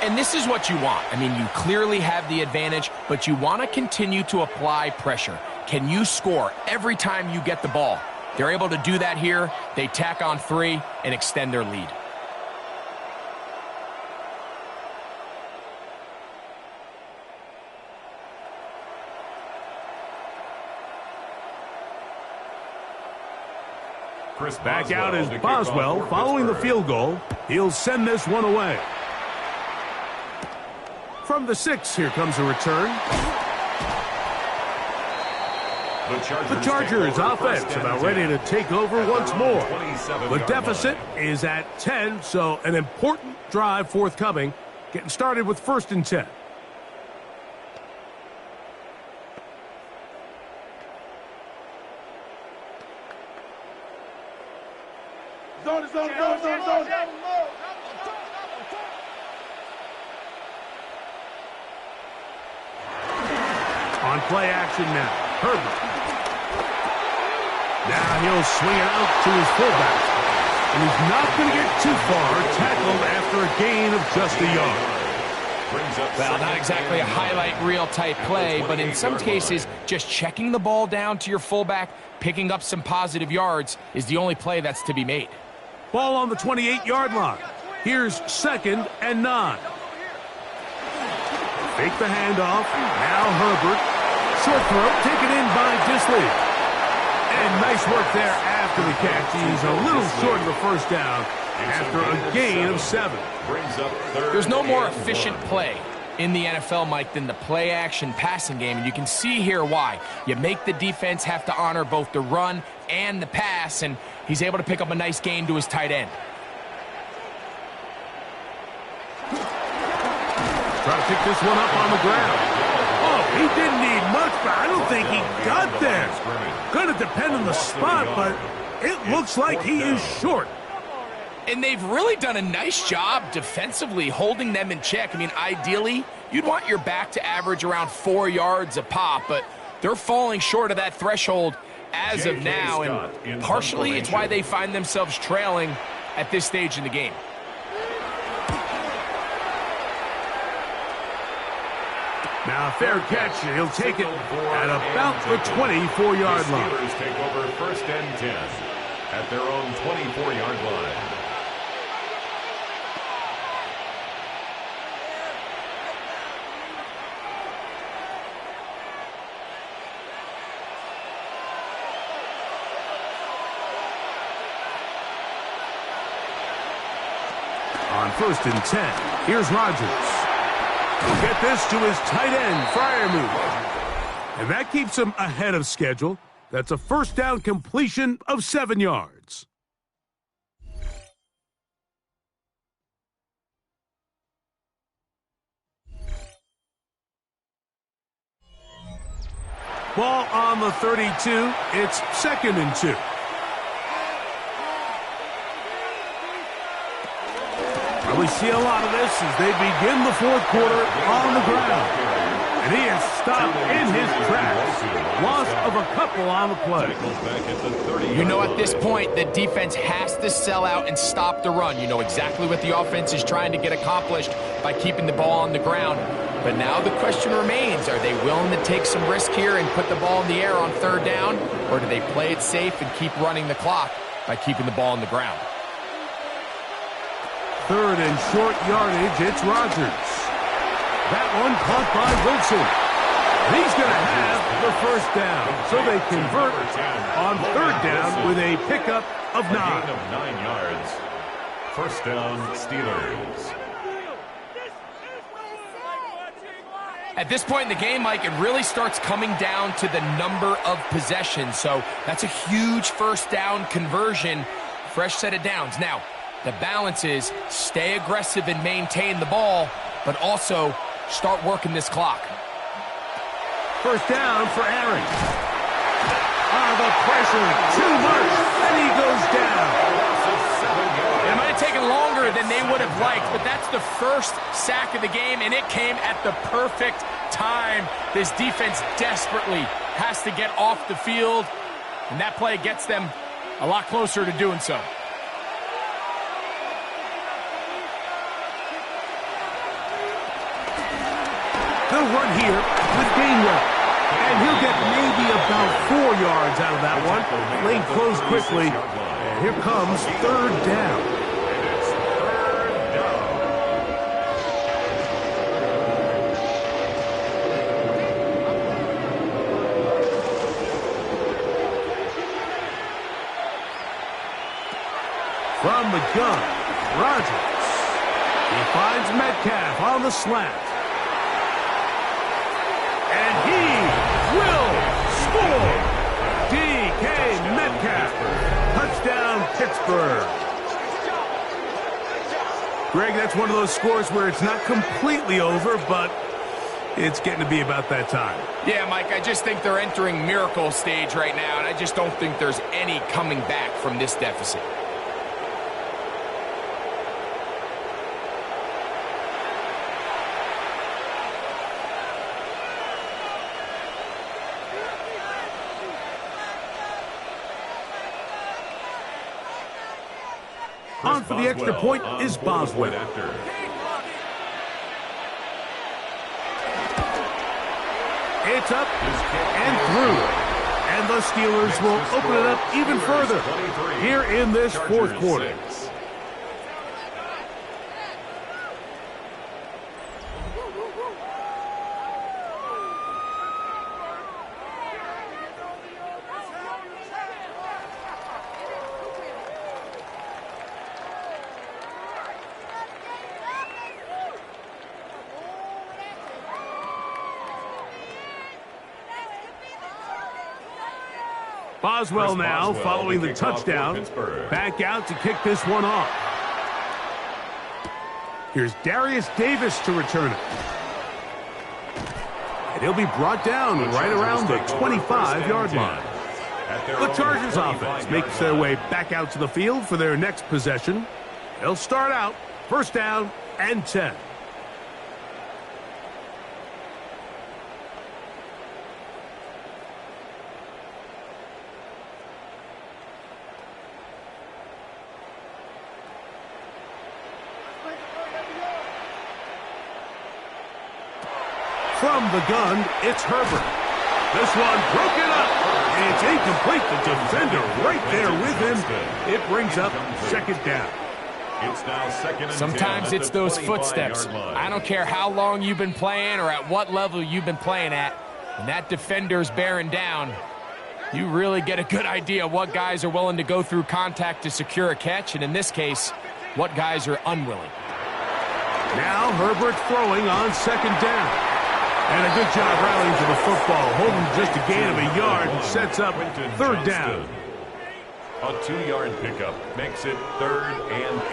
And this is what you want. I mean, you clearly have the advantage, but you want to continue to apply pressure. Can you score every time you get the ball? They're able to do that here. They tack on 3 and extend their lead. Back out is Boswell following the field goal. He'll send this one away. From the 6, here comes a return. The Chargers offense about ready to take over once more. The deficit is at 10, so an important drive forthcoming. Getting started with 1st and 10. Zone. On play action now, Herbert. Now he'll swing it out to his fullback. And he's not going to get too far, tackled after a gain of just a yard. Well, not exactly a highlight reel type play, but in some cases, just checking the ball down to your fullback, picking up some positive yards is the only play that's to be made. Ball on the 28-yard line. Here's 2nd and 9. Fake the handoff. Now Herbert. Short throw taken in by Disley. And nice work there after the catch. He's a little short of the first down after a gain of 7. There's no more efficient play in the NFL, Mike, than the play-action passing game, and you can see here why. You make the defense have to honor both the run and the pass, and he's able to pick up a nice gain to his tight end. Try to pick this one up on the ground. Oh, he didn't need much, but I don't think he got there. Going to depend on the spot, but it looks like he is short. And they've really done a nice job defensively holding them in check. I mean, ideally, you'd want your back to average around 4 yards a pop, but they're falling short of that threshold as of now, and partially it's why they find themselves trailing at this stage in the game. Now, fair catch. He'll take it at about the 24-yard line. The Steelers take over 1st and 10 at their own 24-yard line. On 1st and 10, here's Rodgers. He'll get this to his tight end, Freiermuth. And that keeps him ahead of schedule. That's a 1st down completion of 7 yards. Ball on the 32. It's 2nd and 2. We see a lot of this as they begin the 4th quarter on the ground. And he is stopped in his tracks. Loss of a couple on the play. You know, at this point, the defense has to sell out and stop the run. You know exactly what the offense is trying to get accomplished by keeping the ball on the ground. But now the question remains, are they willing to take some risk here and put the ball in the air on 3rd down? Or do they play it safe and keep running the clock by keeping the ball on the ground? 3rd and short yardage, it's Rodgers. That one caught by Wilson. He's going to have the 1st down. So they convert on 3rd down with a pickup of 9. A gain of 9 yards. 1st down, Steelers. At this point in the game, Mike, it really starts coming down to the number of possessions. So that's a huge 1st down conversion. Fresh set of downs. Now, the balance is stay aggressive and maintain the ball, but also start working this clock. 1st down for Aaron. The pressure, too much, and he goes down. It might have taken longer than they would have liked, but that's the 1st sack of the game, and it came at the perfect time. This defense desperately has to get off the field, and that play gets them a lot closer to doing so. Good run here with Gainwell. And he'll get maybe about 4 yards out of that one. Lane closed quickly. And here comes 3rd down. From the gun, Rodgers. He finds Metcalf on the slant. And he will score. third. Greg, that's one of those scores where it's not completely over, but it's getting to be about that time. Yeah, Mike, I just think they're entering miracle stage right now, and I just don't think there's any coming back from this deficit. On for the extra point is Boswell. It's up and through. And the Steelers will open it up even further here in this fourth quarter. Boswell now, following the touchdown, back out to kick this one off. Here's Darius Davis to return it. And he'll be brought down right around the 25-yard line. The Chargers offense makes their way back out to the field for their next possession. They'll start out first down and 10. From the gun, it's Herbert. This one broken up. It's incomplete. The defender right there with him. It brings up second down. It's now second and 10. Sometimes it's those footsteps. I don't care how long you've been playing or at what level you've been playing at. When that defender's bearing down, you really get a good idea what guys are willing to go through contact to secure a catch, and in this case, what guys are unwilling. Now Herbert throwing on second down. And a good job rallying to the football, holding just a gain of a yard and sets up third down. A 2-yard pickup makes it 3rd and 8.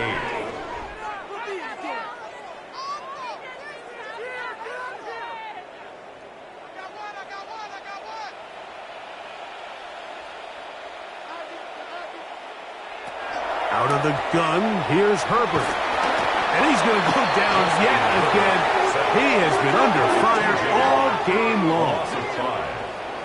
Out of the gun, here's Herbert. And he's going to go down yet again. He has been under fire all game long.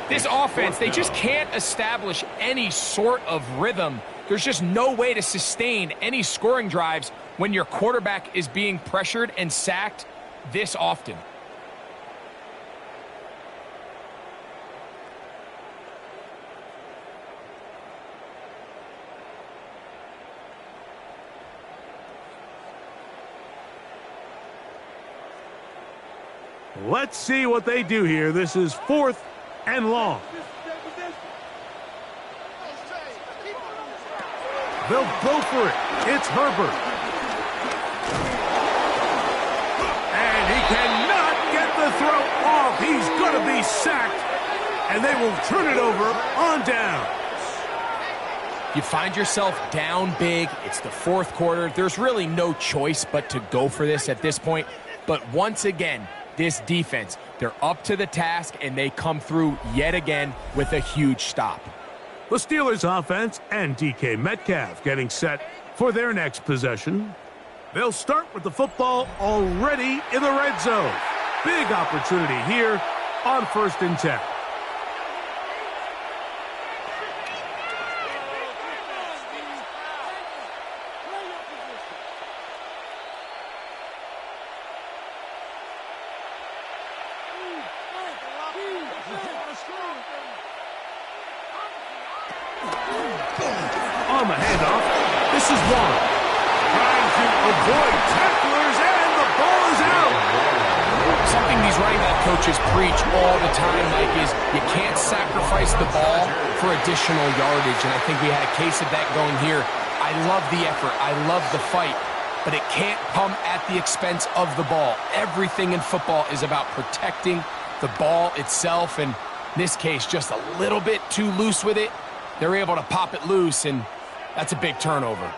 This offense, they just can't establish any sort of rhythm. There's just no way to sustain any scoring drives when your quarterback is being pressured and sacked this often. Let's see what they do here. This is 4th and long. They'll go for it. It's Herbert. And he cannot get the throw off. He's going to be sacked. And they will turn it over on down. You find yourself down big. It's the fourth quarter. There's really no choice but to go for this at this point. But once again, this defense, they're up to the task, and they come through yet again with a huge stop. The Steelers offense and DK Metcalf getting set for their next possession. They'll start with the football already in the red zone. Big opportunity here on 1st and 10. On the handoff, this is Warren. Trying to avoid tacklers, and the ball is out. Something these running back coaches preach all the time, Mike, is you can't sacrifice the ball for additional yardage, and I think we had a case of that going here. I love the effort. I love the fight, but it can't come at the expense of the ball. Everything in football is about protecting the ball itself, and in this case, just a little bit too loose with it. They're able to pop it loose, and That's a big turnover.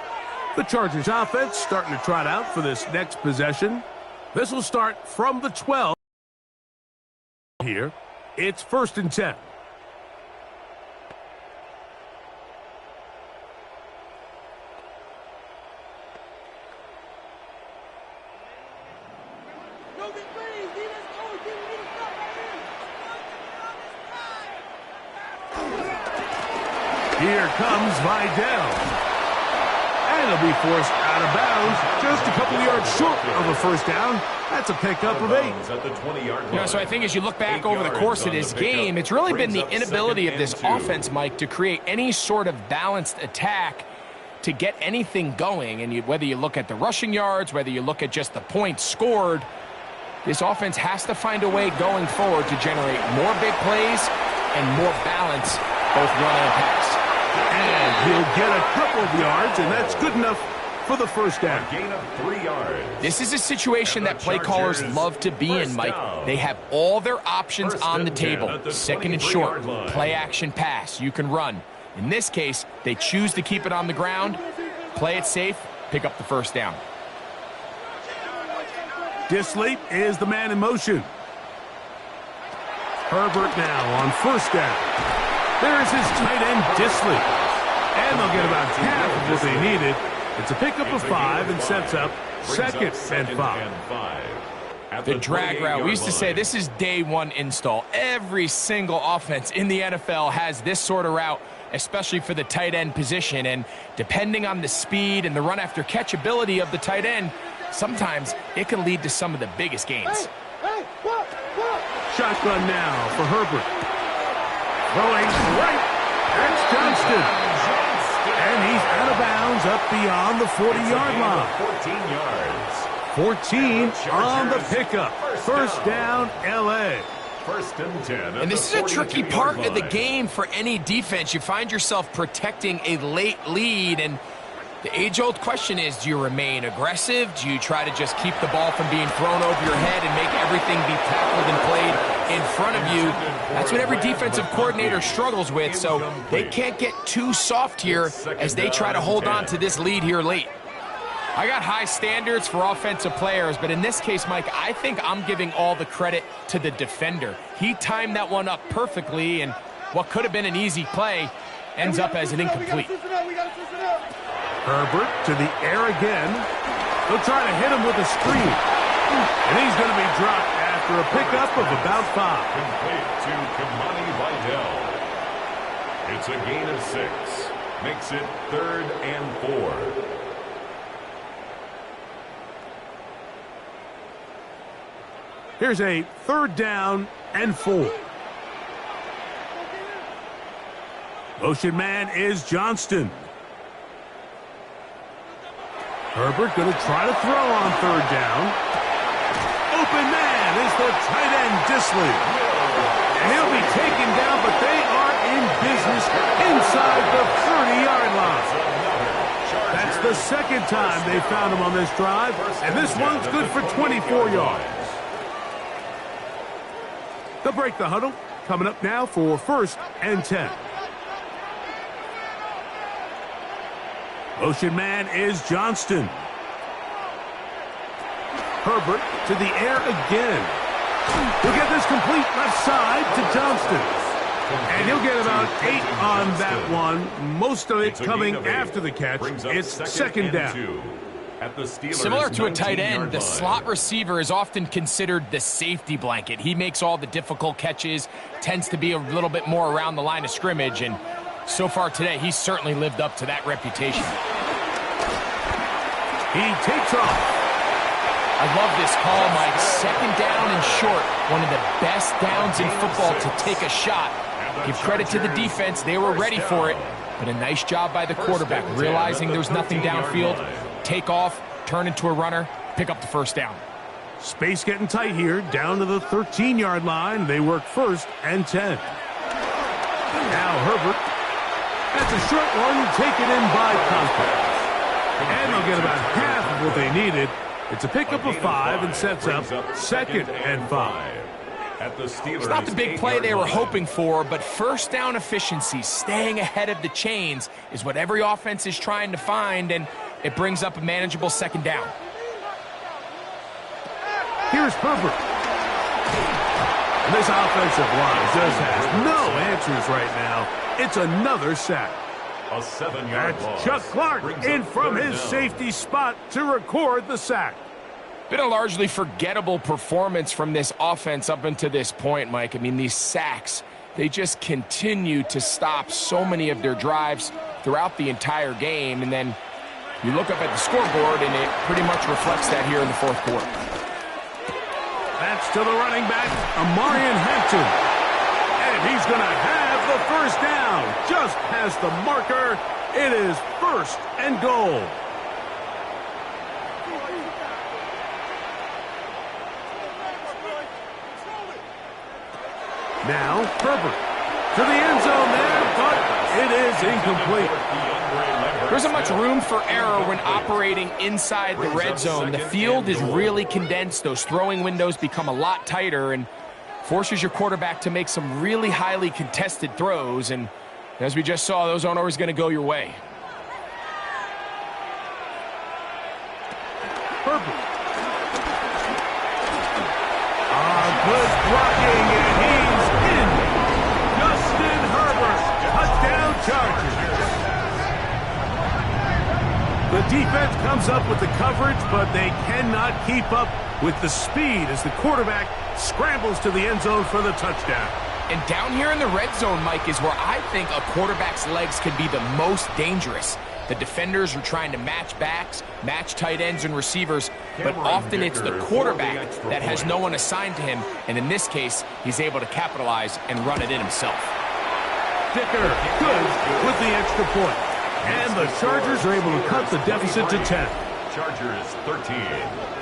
The Chargers offense starting to trot out for this next possession. This will start from the 12 here. It's 1st and 10. Here comes Vidal. And he'll be forced out of bounds. Just a couple yards short of a first down. That's a pickup of 8. At the 20-yard line. You know, so I think as you look back over the course of this game, it's really been the inability of this offense, Mike, to create any sort of balanced attack to get anything going. And whether you look at the rushing yards, whether you look at just the points scored, this offense has to find a way going forward to generate more big plays and more balance, both run and pass. And he'll get a couple of yards, and that's good enough for the first down. A gain of 3 yards. This is a situation that play callers love to be in, Mike. They have all their options on the table. 2nd and short, play action pass. You can run. In this case, they choose to keep it on the ground, play it safe, pick up the first down. Disley is the man in motion. Herbert now on first down. There's his tight end, Disley. And they'll get about half of what they needed. It's a pickup of 5 and sets up 2nd and 5. The drag route, we used to say this is day one install. Every single offense in the NFL has this sort of route, especially for the tight end position. And depending on the speed and the run after catch ability of the tight end, sometimes it can lead to some of the biggest gains. Shotgun now for Herbert. Throwing right. That's Johnston. And he's out of bounds up beyond the 40-yard line. 14 yards. 14 on the pickup. First down, L.A. 1st and 10. And this is a tricky part of the game for any defense. You find yourself protecting a late lead, and the age-old question is, do you remain aggressive? Do you try to just keep the ball from being thrown over your head and make everything be tackled and played in front of you? That's what every defensive coordinator struggles with, so they can't get too soft here as they try to hold on to this lead here late. I got high standards for offensive players, but in this case, Mike, I think I'm giving all the credit to the defender. He timed that one up perfectly, and what could have been an easy play ends up as an incomplete. Herbert to the air again. They'll try to hit him with a screen. And he's going to be dropped after a pickup of about 5. Complete to Kamani Vidal. It's a gain of 6. Makes it 3rd and 4. Here's a 3rd down and 4. Motion man is Johnston. Herbert going to try to throw on 3rd down. Open man is the tight end, Disley. And he'll be taken down, but they are in business inside the 30-yard line. That's the 2nd time they found him on this drive, and this one's good for 24 yards. They'll break the huddle. Coming up now for 1st and 10. Motion man is Johnston. Herbert to the air again. He'll get this complete left side to Johnston. And he'll get about 8 on that one. Most of it coming after the catch. It's 2nd down. Similar to a tight end, the slot receiver is often considered the safety blanket. He makes all the difficult catches, tends to be a little bit more around the line of scrimmage, and so far today, he's certainly lived up to that reputation. He takes off. I love this call, Mike. 2nd down and short. One of the best downs in football to take a shot. Give credit to the defense. They were ready for it. But a nice job by the quarterback, realizing there's nothing downfield. Take off, turn into a runner, pick up the first down. Space getting tight here, down to the 13-yard line. They work 1st and 10. Now Herbert. That's a short one taken in by contact. And they'll get about half of what they needed. It's a pickup of 5 and sets up 2nd and 5. At the Steelers, It's not the big play they were hoping for, but first down efficiency, staying ahead of the chains, is what every offense is trying to find, and it brings up a manageable second down. Here's Herbert. And this offensive line just has no answers right now. It's another sack. A 7-yard loss. Chuck Clark in from his safety spot to record the sack. Been a largely forgettable performance from this offense up until this point, Mike. I mean, these sacks, they just continue to stop so many of their drives throughout the entire game. And then you look up at the scoreboard, and it pretty much reflects that here in the fourth quarter. That's to the running back, Amarian Hampton. And he's going to have the first down. Just past the marker. It is 1st and goal. Now, Herbert to the end zone there, but it is incomplete. There isn't much room for error when operating inside the red zone. The field is really condensed. Those throwing windows become a lot tighter and forces your quarterback to make some really highly contested throws. And as we just saw, those aren't always going to go your way. Herbert. Good blocking, and he's in. Justin Herbert, touchdown Chargers. The defense comes up with the coverage, but they cannot keep up with the speed as the quarterback scrambles to the end zone for the touchdown. And down here in the red zone, Mike, is where I think a quarterback's legs can be the most dangerous. The defenders are trying to match backs, match tight ends and receivers, but often it's the quarterback that has no one assigned to him, and in this case, he's able to capitalize and run it in himself. Dicker, good with the extra point. And the Chargers are able to cut the deficit to 10. Chargers 13.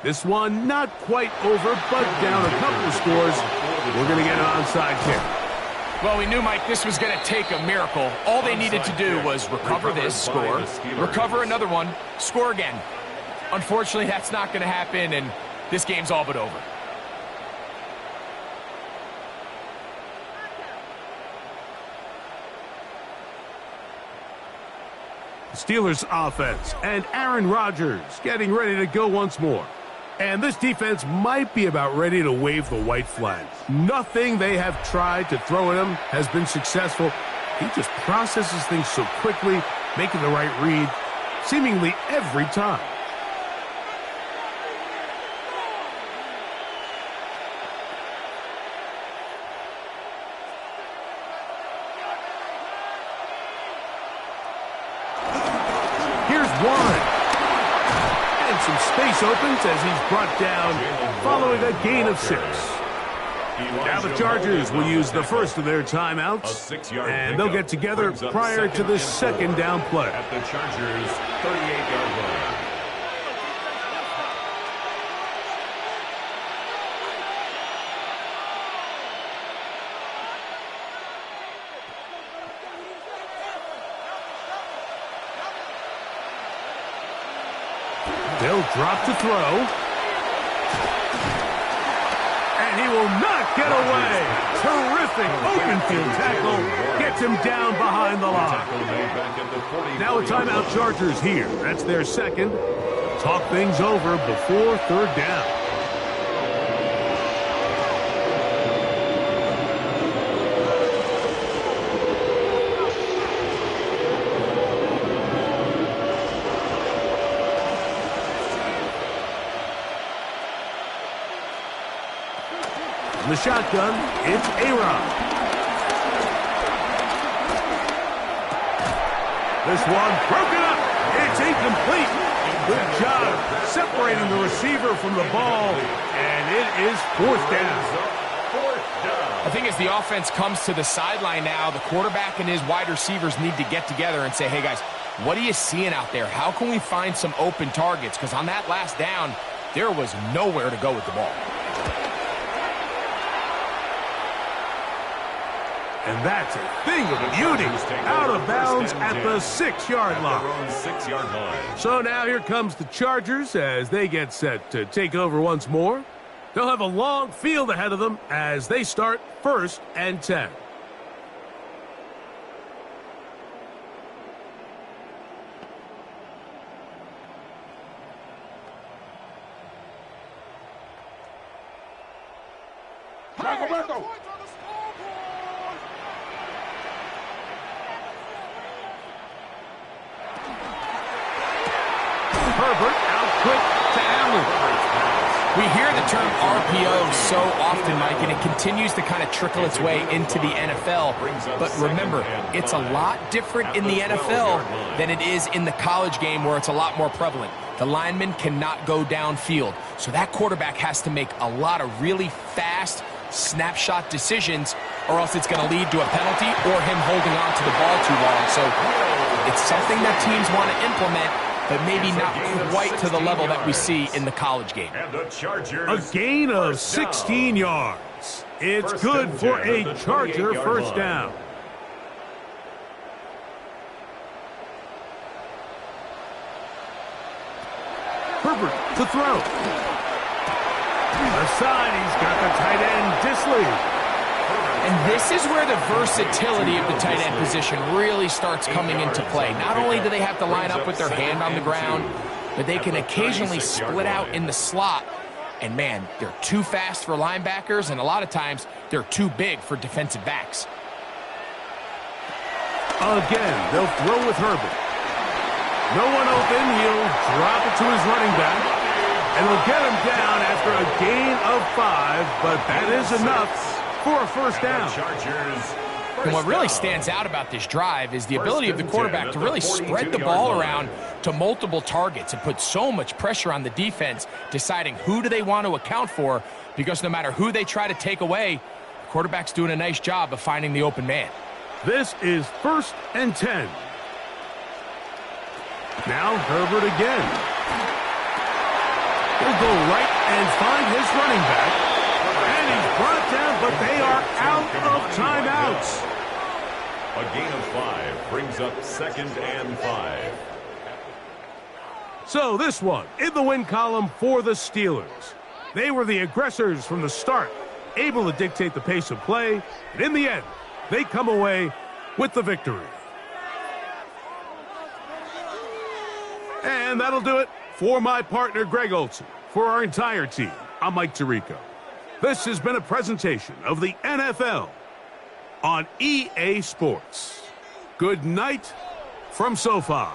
This one not quite over, but down a couple of scores. We're going to get an onside kick. Well, we knew, Mike, this was going to take a miracle. All they needed to do was recover this, score, recover another one, score again. Unfortunately, that's not going to happen, and this game's all but over. Steelers offense and Aaron Rodgers getting ready to go once more. And this defense might be about ready to wave the white flag. Nothing they have tried to throw at him has been successful. He just processes things so quickly, making the right read, seemingly every time. Here's one. And some space opens as he's brought down following a gain of 6. Now the Chargers will use the first of their timeouts, and they'll get together prior to the second down play. At the Chargers' 38-yard line. They'll drop to throw. And he will not get away. Terrific open field tackle. Gets him down behind the line. Now a timeout Chargers here. That's their second. Talk things over before third down. The shotgun, it's A-Rod. This one broken up. It's incomplete. Good job separating the receiver from the ball, and it is fourth down. Fourth down. I think as the offense comes to the sideline now, the quarterback and his wide receivers need to get together and say, hey, guys, what are you seeing out there? How can we find some open targets? Because on that last down, there was nowhere to go with the ball. And that's a thing of beauty. Out of bounds at the 6-yard line. 6-yard line. So now here comes the Chargers as they get set to take over once more. They'll have a long field ahead of them as they start 1st and 10. Herbert out quick to Allen. We hear the term RPO so often, Mike, and it continues to kind of trickle its way into the NFL. But remember, it's a lot different in the NFL than it is in the college game where it's a lot more prevalent. The lineman cannot go downfield, so that quarterback has to make a lot of really fast snapshot decisions, or else it's going to lead to a penalty or him holding on to the ball too long. So it's something that teams want to implement, but maybe not quite to the level that we see in the college game. A gain of 16 yards. It's good for a Charger first down. Herbert to throw. Aside, he's got the tight end Disley. And this is where the versatility of the tight end position really starts coming into play. Not only do they have to line up with their hand on the ground, but they can occasionally split out in the slot. And man, they're too fast for linebackers, and a lot of times they're too big for defensive backs. Again, they'll throw with Herbert. No one open, he'll drop it to his running back. And he'll get him down after a gain of 5, but that is enough for a first down. And what really stands out about this drive is the ability of the quarterback to really spread the ball around to multiple targets and put so much pressure on the defense, deciding who do they want to account for, because no matter who they try to take away, the quarterback's doing a nice job of finding the open man. This is 1st and 10. Now Herbert again. He'll go right and find his running back. And he's brought down, but they are out of timeouts. A gain of 5 brings up 2nd and 5. So this one in the win column for the Steelers. They were the aggressors from the start, able to dictate the pace of play. And in the end, they come away with the victory. And that'll do it for my partner, Greg Olson. For our entire team, I'm Mike Tirico. This has been a presentation of the NFL on EA Sports. Good night from SoFi.